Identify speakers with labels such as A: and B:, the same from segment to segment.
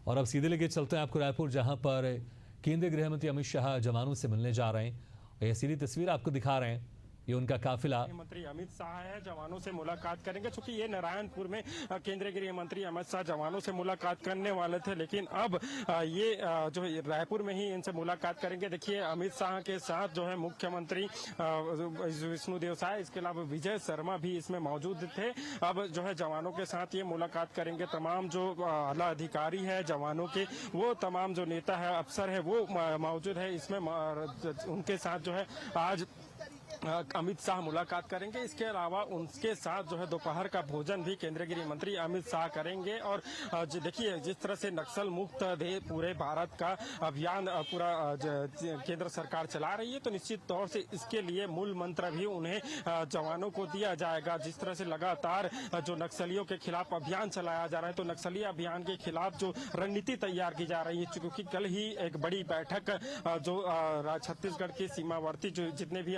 A: और अब सीधे लेके चलते हैं आपको रायपुर, जहां पर केंद्रीय गृह मंत्री अमित शाह जवानों से मिलने जा रहे हैं। यह सीधी तस्वीर आपको दिखा रहे हैं, ये उनका काफिला।
B: मंत्री अमित शाह है, जवानों से मुलाकात करेंगे। चूंकि ये नारायणपुर में केंद्रीय गृह मंत्री अमित शाह जवानों से मुलाकात करने वाले थे, लेकिन अब ये जो रायपुर में ही इनसे मुलाकात करेंगे। देखिए, अमित शाह के साथ जो है मुख्यमंत्री विष्णुदेव साय, इसके अलावा विजय शर्मा भी इसमें मौजूद थे। अब जो है जवानों के साथ ये मुलाकात करेंगे। तमाम जो आला अधिकारी है जवानों के, वो तमाम जो नेता है, अफसर है, वो मौजूद है इसमें। उनके साथ जो है आज अमित शाह मुलाकात करेंगे। इसके अलावा उनके साथ जो है दोपहर का भोजन भी केंद्रीय गृह मंत्री अमित शाह करेंगे। और देखिए, जिस तरह से नक्सल मुक्त पूरे भारत का अभियान पूरा केंद्र सरकार चला रही है, तो निश्चित तौर से इसके लिए मूल मंत्र भी उन्हें जवानों को दिया जाएगा। जिस तरह से लगातार जो नक्सलियों के खिलाफ अभियान चलाया जा रहा है, तो नक्सली अभियान के खिलाफ जो रणनीति तैयार की जा रही है, क्योंकि कल ही एक बड़ी बैठक जो छत्तीसगढ़ के सीमावर्ती जो जितने भी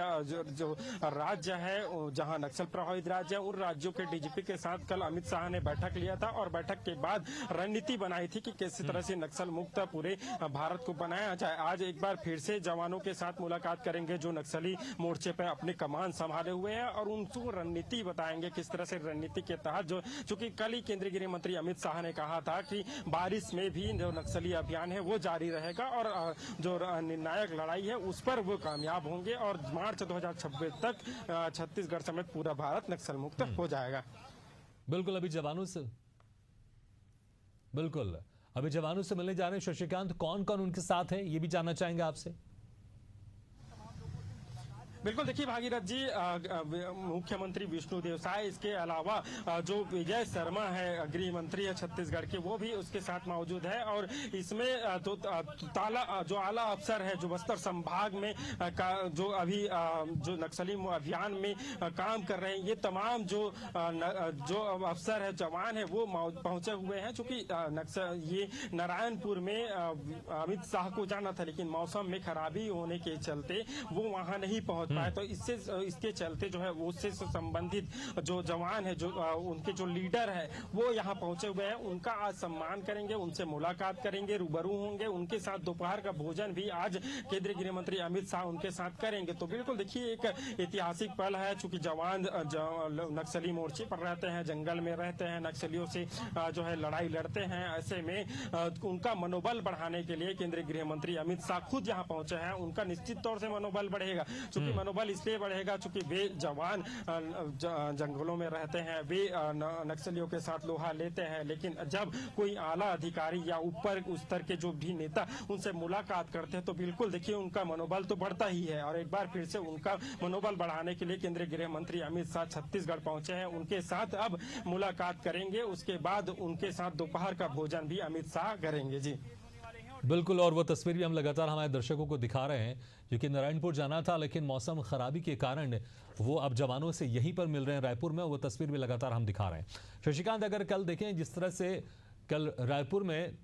B: जो राज्य है, जहां नक्सल प्रभावित राज्य है, उन राज्यों के डीजीपी के साथ कल अमित शाह ने बैठक लिया था। और बैठक के बाद रणनीति बनाई थी कि किस तरह से नक्सल मुक्त पूरे भारत को बनाया जाए। आज एक बार फिर से जवानों के साथ मुलाकात करेंगे जो नक्सली मोर्चे पर अपनी कमान संभाले हुए हैं, और उनको रणनीति बताएंगे किस तरह से रणनीति के तहत जो, चूंकि कल ही केंद्रीय गृह मंत्री अमित शाह ने कहा था कि बारिश में भी जो नक्सली अभियान है वो जारी रहेगा, और जो निर्णायक लड़ाई है उस पर वो कामयाब होंगे, और मार्च 2026 तक छत्तीसगढ़ समेत पूरा भारत नक्सल मुक्त हो जाएगा।
A: बिल्कुल अभी जवानों से मिलने जा रहे हैं शशिकांत। कौन कौन उनके साथ है, ये भी जानना चाहेंगे आपसे।
B: बिल्कुल, देखिए भागीरथ जी, मुख्यमंत्री विष्णुदेव साय, इसके अलावा जो विजय शर्मा है गृह मंत्री है छत्तीसगढ़ के, वो भी उसके साथ मौजूद है। और इसमें जो आला अफसर है जो बस्तर संभाग में जो अभी जो नक्सली अभियान में काम कर रहे हैं, ये तमाम जो अफसर है, जवान है, वो पहुंचे हुए हैं। चूंकि ये नारायणपुर में अमित शाह को जाना था, लेकिन मौसम में खराबी होने के चलते वो वहां नहीं पहुंच पाए। तो इसके चलते जो है उससे संबंधित जो जवान है, जो उनके जो लीडर है, वो यहाँ पहुंचे हुए हैं। उनका आज सम्मान करेंगे, उनसे मुलाकात करेंगे, रूबरू होंगे। उनके साथ दोपहर का भोजन भी आज केंद्रीय गृह मंत्री अमित शाह उनके साथ करेंगे। तो बिल्कुल देखिए, एक ऐतिहासिक पल है। चूंकि जवान नक्सली मोर्चे पर रहते हैं, जंगल में रहते हैं, नक्सलियों से जो है लड़ाई लड़ते हैं। ऐसे में उनका मनोबल बढ़ाने के लिए केंद्रीय गृह मंत्री अमित शाह खुद यहाँ पहुंचे हैं। उनका निश्चित तौर से मनोबल बढ़ेगा। चूंकि मनोबल इसलिए बढ़ेगा चूंकि वे जवान जंगलों में रहते हैं, वे नक्सलियों के साथ लोहा लेते हैं, लेकिन जब कोई आला अधिकारी या ऊपर उस स्तर के जो भी नेता उनसे मुलाकात करते हैं, तो बिल्कुल देखिए उनका मनोबल तो बढ़ता ही है। और एक बार फिर से उनका मनोबल बढ़ाने के लिए केंद्रीय गृह मंत्री अमित शाह छत्तीसगढ़ पहुंचे हैं। उनके साथ अब मुलाकात करेंगे, उसके बाद उनके साथ दोपहर का भोजन भी अमित शाह करेंगे। जी
A: बिल्कुल, और वो तस्वीर भी हम लगातार हमारे दर्शकों को दिखा रहे हैं, क्योंकि नारायणपुर जाना था, लेकिन मौसम खराबी के कारण वो अब जवानों से यहीं पर मिल रहे हैं रायपुर में। वो तस्वीर भी लगातार हम दिखा रहे हैं। शशिकांत, अगर कल देखें जिस तरह से कल रायपुर में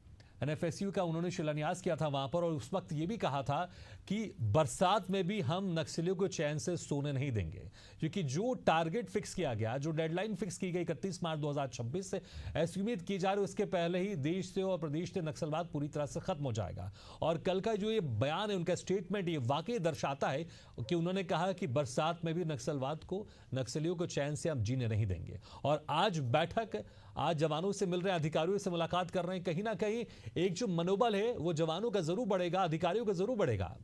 A: एनएफएसयू का उन्होंने शिलान्यास किया था वहां पर, और उस वक्त ये भी कहा था कि बरसात में भी हम नक्सलियों को चैन से सोने नहीं देंगे, क्योंकि जो टारगेट फिक्स किया गया, जो डेडलाइन फिक्स की गई 31 मार्च 2026 से, ऐसी उम्मीद की जा रही है उसके पहले ही देश से और प्रदेश से नक्सलवाद पूरी तरह से खत्म हो जाएगा। और कल का जो ये बयान है, उनका स्टेटमेंट, ये वाकई दर्शाता है कि उन्होंने कहा कि बरसात में भी नक्सलवाद को, नक्सलियों को चैन से हम जीने नहीं देंगे। और आज बैठक, आज जवानों से मिल रहे हैं, अधिकारियों से मुलाकात कर रहे हैं। कहीं ना कहीं एक जो मनोबल है वो जवानों का जरूर बढ़ेगा, अधिकारियों का जरूर बढ़ेगा।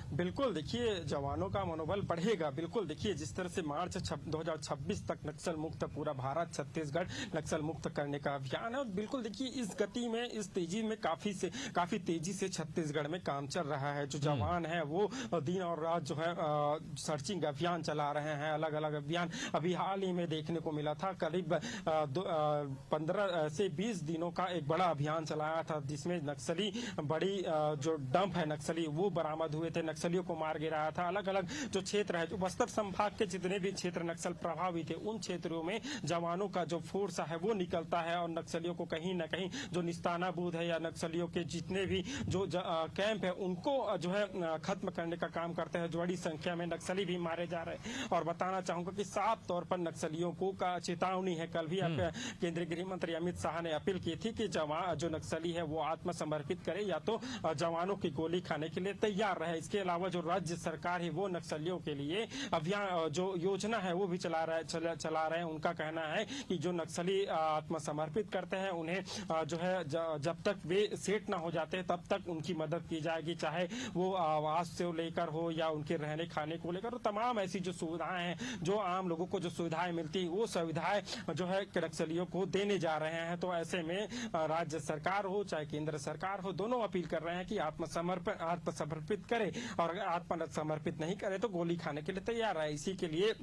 B: बिल्कुल, देखिए जवानों का मनोबल बढ़ेगा। बिल्कुल देखिए, जिस तरह से मार्च 2026 तक नक्सल मुक्त पूरा भारत, छत्तीसगढ़ नक्सल मुक्त करने का अभियान है। और बिल्कुल देखिए, इस गति में, इस तेजी में काफी तेजी से छत्तीसगढ़ में काम चल रहा है। जो जवान है वो दिन और रात जो है सर्चिंग अभियान चला रहे हैं, अलग अलग अभियान। अभी हाल ही में देखने को मिला था, करीब 15 से 20 दिनों का एक बड़ा अभियान चलाया था, जिसमें नक्सली बड़ी जो डंप है नक्सली, वो बरामद हुए थे। नक्सलियों को मार गिराया था। अलग अलग जो क्षेत्र है, जो बस्तर संभाग के जितने भी क्षेत्र नक्सल प्रभावित थे, उन क्षेत्रों में जवानों का जो फोर्स है वो निकलता है और नक्सलियों को कहीं न कहीं जो निस्तानाबूद है या नक्सलियों के जितने भी जो कैंप है उनको जो है खत्म करने का काम करते हैं। बड़ी संख्या में नक्सली भी मारे जा रहे हैं और बताना चाहूंगा कि साफ तौर पर नक्सलियों को का चेतावनी है। कल भी केंद्रीय गृह मंत्री अमित शाह ने अपील की थी कि जो नक्सली है वो आत्मसमर्पित करे या तो जवानों की गोली खाने के लिए तैयार रहे। इसके अलावा जो राज्य सरकार है वो नक्सलियों के लिए अभियान जो योजना है वो भी चला रहे हैं। उनका कहना है कि जो नक्सली आत्मसमर्पित करते हैं उन्हें जो है जब तक वे सेट ना हो जाते तब तक उनकी मदद की जाएगी, चाहे वो आवास से लेकर हो या उनके रहने खाने को लेकर। तो तमाम ऐसी जो सुविधाएं हैं, जो आम लोगों को जो सुविधाएं मिलती है वो सुविधाएं जो है नक्सलियों को देने जा रहे हैं। तो ऐसे में राज्य सरकार हो चाहे केंद्र सरकार हो, दोनों अपील कर रहे हैं कि आत्मसमर्पित करे और आत्मसमर्पित नहीं करे तो गोली खाने के लिए तैयार है। इसी के लिए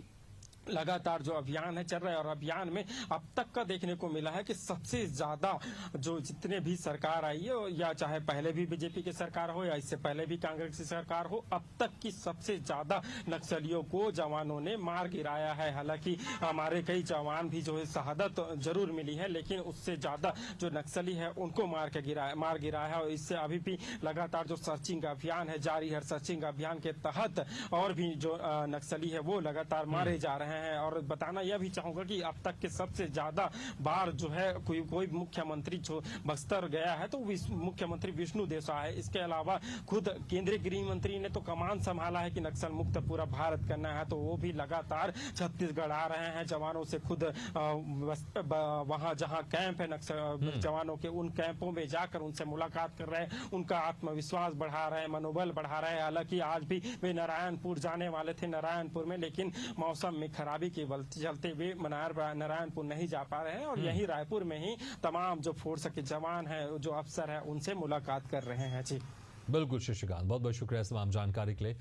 B: लगातार जो अभियान है चल रहा है और अभियान में अब तक का देखने को मिला है कि सबसे ज्यादा जो जितने भी सरकार आई है या चाहे पहले भी बीजेपी की सरकार हो या इससे पहले भी कांग्रेस की सरकार हो, अब तक की सबसे ज्यादा नक्सलियों को जवानों ने मार गिराया है। हालांकि हमारे कई जवान भी जो है शहादत जरूर मिली है, लेकिन उससे ज्यादा जो नक्सली है उनको मार गिराया है। और इससे अभी भी लगातार जो सर्चिंग अभियान है जारी है। सर्चिंग अभियान के तहत और भी जो नक्सली है वो लगातार मारे जा रहे हैं। और बताना यह भी चाहूंगा कि अब तक के सबसे ज्यादा बार जो है कोई मुख्यमंत्री जो बस्तर गया है तो मुख्यमंत्री विष्णुदेव साह है। इसके अलावा खुद केंद्रीय गृह मंत्री ने तो कमान संभाला है कि नक्सल मुक्त पूरा भारत करना है, तो वो भी लगातार छत्तीसगढ़ आ रहे हैं। जवानों से खुद वहां जहां कैंप है नक्सल जवानों के, उन कैंपों में जाकर उनसे मुलाकात कर रहे हैं, उनका आत्मविश्वास बढ़ा रहे हैं, मनोबल बढ़ा रहे हैं। हालांकि आज भी वे नारायणपुर जाने वाले थे नारायणपुर में, लेकिन मौसम में खराबी के चलते वे नारायणपुर नहीं जा पा रहे हैं और यही रायपुर में ही तमाम जो फोर्स के जवान हैं, जो अफसर हैं, उनसे मुलाकात कर रहे हैं। जी
A: बिल्कुल शशिकांत, बहुत बहुत शुक्रिया तमाम जानकारी के लिए।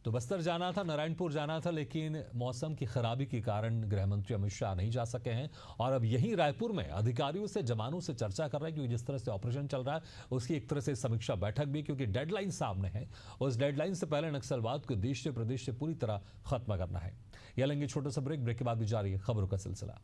A: तो बस्तर जाना था, नारायणपुर जाना था, लेकिन मौसम की खराबी के कारण गृह मंत्री अमित शाह नहीं जा सके हैं और अब यहीं रायपुर में अधिकारियों से जवानों से चर्चा कर रहे हैं, क्योंकि जिस तरह से ऑपरेशन चल रहा है उसकी एक तरह से समीक्षा बैठक भी, क्योंकि डेडलाइन सामने है। उस डेडलाइन से पहले नक्सलवाद को देश से प्रदेश से पूरी तरह खत्म करना है। यह लेंगे छोटा सा ब्रेक के बाद भी जारी है खबरों का सिलसिला।